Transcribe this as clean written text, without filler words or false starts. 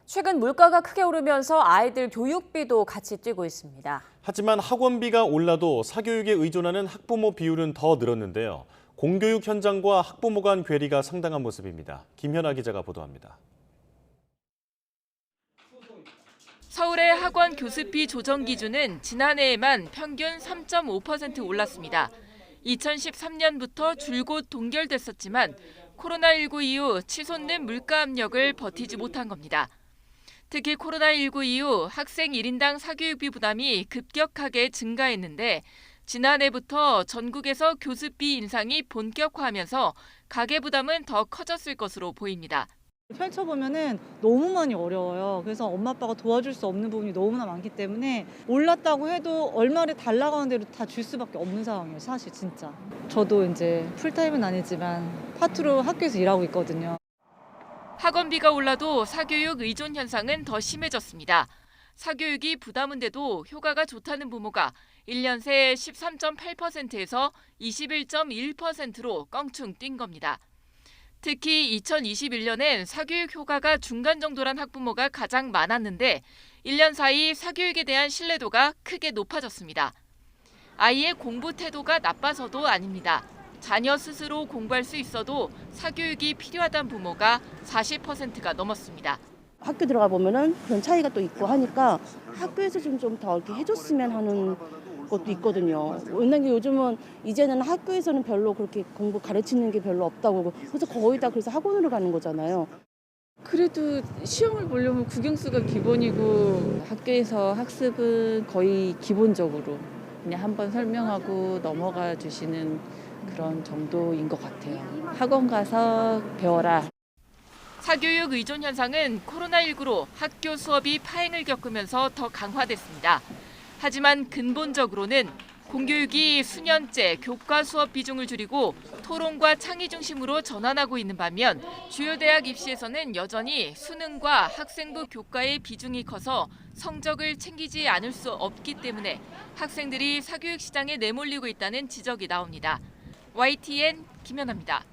최근 물가가 크게 오르면서 아이들 교육비도 같이 뛰고 있습니다. 하지만 학원비가 올라도 사교육에 의존하는 학부모 비율은 더 늘었는데요. 공교육 현장과 학부모 간 괴리가 상당한 모습입니다. 김현아 기자가 보도합니다. 서울의 학원 교습비 조정 기준은 지난해에만 평균 3.5% 올랐습니다. 2013년부터 줄곧 동결됐었지만 코로나19 이후 치솟는 물가 압력을 버티지 못한 겁니다. 특히 코로나19 이후 학생 1인당 사교육비 부담이 급격하게 증가했는데 지난해부터 전국에서 교습비 인상이 본격화하면서 가계 부담은 더 커졌을 것으로 보입니다. 펼쳐보면은 너무 많이 어려워요. 그래서 엄마 아빠가 도와줄 수 없는 부분이 너무나 많기 때문에 올랐다고 해도 얼마를 달라고 하는 대로 다 줄 수밖에 없는 상황이에요, 사실 진짜. 저도 이제 풀타임은 아니지만 파트로 학교에서 일하고 있거든요. 학원비가 올라도 사교육 의존 현상은 더 심해졌습니다. 사교육이 부담은 돼도 효과가 좋다는 부모가 1년 새 13.8%에서 21.1%로 껑충 뛴 겁니다. 특히 2021년엔 사교육 효과가 중간 정도란 학부모가 가장 많았는데 1년 사이 사교육에 대한 신뢰도가 크게 높아졌습니다. 아이의 공부 태도가 나빠서도 아닙니다. 자녀 스스로 공부할 수 있어도 사교육이 필요하다는 부모가 40%가 넘었습니다. 학교 들어가 보면은 그런 차이가 또 있고 하니까 학교에서 좀 더 이렇게 해줬으면 하는 것도 있거든요. 왜냐면 요즘은 이제는 학교에서는 별로 그렇게 공부 가르치는 게 별로 없다고 그래서 거의 다 그래서 학원으로 가는 거잖아요. 그래도 시험을 보려면 국영수가 기본이고 학교에서 학습은 거의 기본적으로 그냥 한번 설명하고 넘어가 주시는 그런 정도인 것 같아요. 학원 가서 배워라. 사교육 의존 현상은 코로나19로 학교 수업이 파행을 겪으면서 더 강화됐습니다. 하지만 근본적으로는 공교육이 수년째 교과 수업 비중을 줄이고 토론과 창의 중심으로 전환하고 있는 반면 주요 대학 입시에서는 여전히 수능과 학생부 교과의 비중이 커서 성적을 챙기지 않을 수 없기 때문에 학생들이 사교육 시장에 내몰리고 있다는 지적이 나옵니다. YTN 김연아입니다.